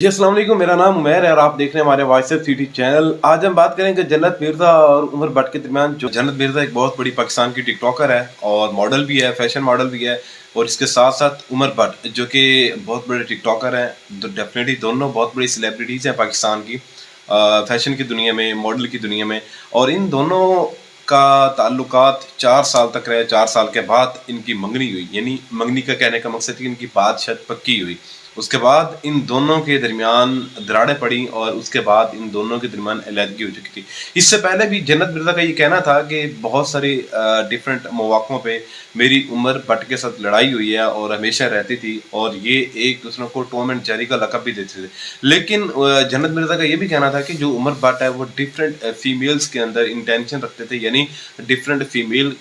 जी अस्सलाम वालेकुम, मेरा नाम उमैर है और आप देख रहे हैं हमारे वॉइस ऑफ सिटी चैनल। आज हम बात करेंगे जन्नत मिर्ज़ा और उमर भट्ट के दरमियान। जो जन्नत मिर्ज़ा एक बहुत बड़ी पाकिस्तान की टिकटॉकर है और मॉडल भी है, फैशन मॉडल भी है। और इसके साथ साथ उमर भट्ट जो कि बहुत बड़े टिकटॉकर हैं, तो डेफिनेटली दोनों बहुत बड़ी सेलिब्रिटीज़ हैं पाकिस्तान की, फैशन की दुनिया में, मॉडल की दुनिया में। और इन दोनों का ताल्लुकात 4 साल तक रहे। 4 साल के बाद इनकी मंगनी हुई, यानी मंगनी का कहने का मकसद कि इनकी बात शायद पक्की हुई। उसके बाद इन दोनों के दरमियान दरारें पड़ी और उसके बाद इन दोनों के दरमियान अलहदगी हो चुकी थी। इससे पहले भी जन्नत मिर्ज़ा का ये कहना था कि बहुत सारे डिफरेंट मौक़ों पे मेरी उमर भट्ट के साथ लड़ाई हुई है और हमेशा रहती थी, और ये एक दूसरे को टॉम एंड जेरी का लक़ब भी देते थे। लेकिन जन्नत मिर्ज़ा का ये भी कहना था कि जो उमर भट्ट है वो डिफरेंट फीमेल्स के अंदर इंटेंशन रखते थे, यानी डिफरेंट फीमेल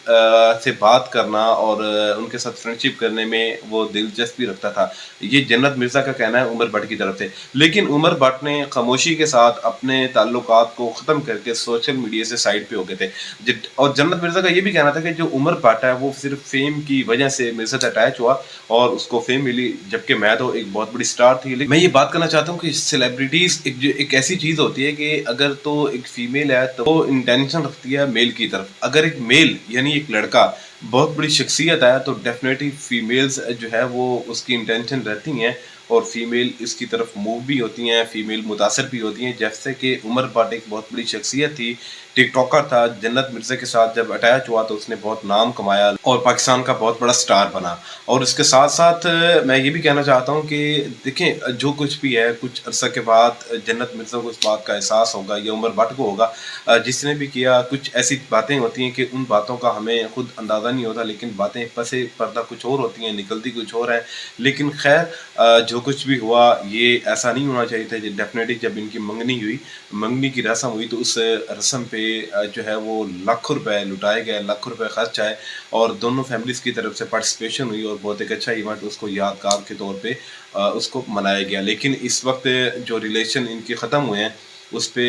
से बात करना और उनके साथ फ्रेंडशिप करने में वो दिलचस्पी रखता था। ये जन्नत मिर्ज़ा का कहना है उमर भट्ट की तरफ से। लेकिन उमर भट्ट ने खामोशी के साथ अपने ताल्लुकात को ख़त्म करके सोशल मीडिया से साइड पे हो गए थे। और जन्नत मिर्ज़ा का ये भी कहना था कि जो उमर भट्ट है वो सिर्फ फेम की वजह से मेरे साथ अटैच हुआ और उसको फेम मिली, जबकि मैं तो एक बहुत बड़ी स्टार थी। लेकिन मैं ये बात करना चाहता हूँ कि सेलिब्रिटीज़ एक ऐसी चीज़ होती है कि अगर तो एक फीमेल है तो वो इंटेंशन रखती है मेल की तरफ। अगर एक मेल यानी एक लड़का बहुत बड़ी शख्सियत है तो डेफिनेटली फीमेल्स जो है वो उसकी इंटेंशन रहती हैं और फीमेल इसकी तरफ मूव भी होती हैं, फीमेल मुतासर भी होती हैं। जैसे कि उमर भट्ट एक बहुत बड़ी शख्सियत थी, टिकटॉकर था। जन्नत मिर्ज़ा के साथ जब अटैच हुआ तो उसने बहुत नाम कमाया और पाकिस्तान का बहुत बड़ा स्टार बना। और इसके साथ साथ मैं ये भी कहना चाहता हूँ कि देखें, जो कुछ भी है कुछ अरसा के बाद जन्नत मिर्ज़ा को इस बात का एहसास होगा या उमर भट्ट को होगा। जिसने भी किया, कुछ ऐसी बातें होती हैं कि उन बातों का हमें खुद अंदाज़ा नहीं होता, लेकिन बातें पसे पर्दा कुछ और होती हैं, निकलती कुछ और है। लेकिन खैर जो कुछ भी हुआ ये ऐसा नहीं होना चाहिए था। डेफिनेटली जब इनकी मंगनी हुई, मंगनी की रस्म हुई, तो उस रस्म पे जो है वो लाखों रुपए लुटाए गए, लाखों रुपए खर्च आए और दोनों फैमिलीज़ की तरफ से पार्टिसिपेशन हुई और बहुत एक अच्छा इवेंट उसको यादगार के तौर पे उसको मनाया गया। लेकिन इस वक्त जो रिलेशन इनके ख़त्म हुए हैं उस पे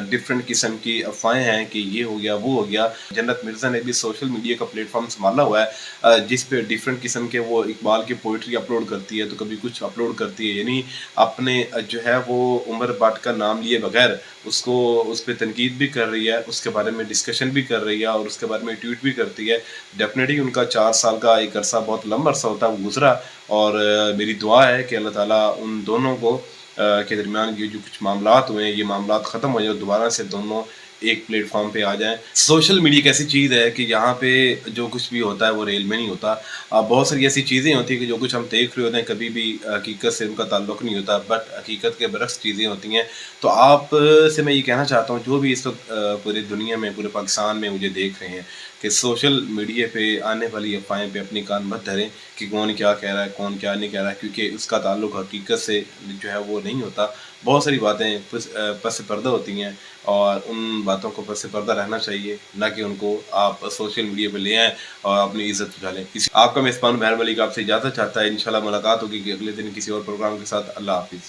डिफरेंट किस्म की अफ़वाहें हैं कि ये हो गया, वो हो गया। जन्नत मिर्ज़ा ने भी सोशल मीडिया का प्लेटफ़ॉर्म सँभाला हुआ है, जिस पे डिफरेंट किस्म के वो इकबाल की पोइट्री अपलोड करती है, तो कभी कुछ अपलोड करती है, यानी अपने जो है वो उमर भट्ट का नाम लिए बगैर उसको उस पे तनकीद भी कर रही है, उसके बारे में डिस्कशन भी कर रही है और उसके बारे में ट्वीट भी करती है। डेफिनेटली उनका 4 साल का एक अरसा बहुत लंबा अरसा होता है वो गुज़रा, और मेरी दुआ है कि अल्लाह ताला उन दोनों को के दरमियान ये जो कुछ मामलात हुए हैं, ये मामलात ख़त्म हो जाए और दोबारा से दोनों एक प्लेटफॉर्म पे आ जाएं। सोशल मीडिया एक ऐसी चीज़ है कि यहाँ पे जो कुछ भी होता है वो रियल में नहीं होता। बहुत सारी ऐसी चीज़ें होती हैं कि जो कुछ हम देख रहे होते हैं कभी भी हकीकत से उनका ताल्लुक नहीं होता, बट हकीकत के बरक्स चीज़ें होती हैं। तो आप से मैं ये कहना चाहता हूँ, जो भी इस वक्त पूरी दुनिया में, पूरे पाकिस्तान में मुझे देख रहे हैं, कि सोशल मीडिया पे आने वाली अफ़वाहें पे अपनी कान मत धरें कि कौन क्या कह रहा है, कौन क्या नहीं कह रहा है, क्योंकि उसका ताल्लुक हकीकत से जो है वो नहीं होता। बहुत सारी बातें पस पर्दा होती हैं और उन बातों को पस पर्दा रहना चाहिए, ना कि उनको आप सोशल मीडिया पे ले आएँ और अपनी इज़्ज़त उठा लें। आपका मेज़बान उमैर मलिक आपसे इजाज़त चाहता है। इंशाल्लाह मुलाकात होगी कि अगले दिन किसी और प्रोग्राम के साथ। अल्लाह हाफ़िज़।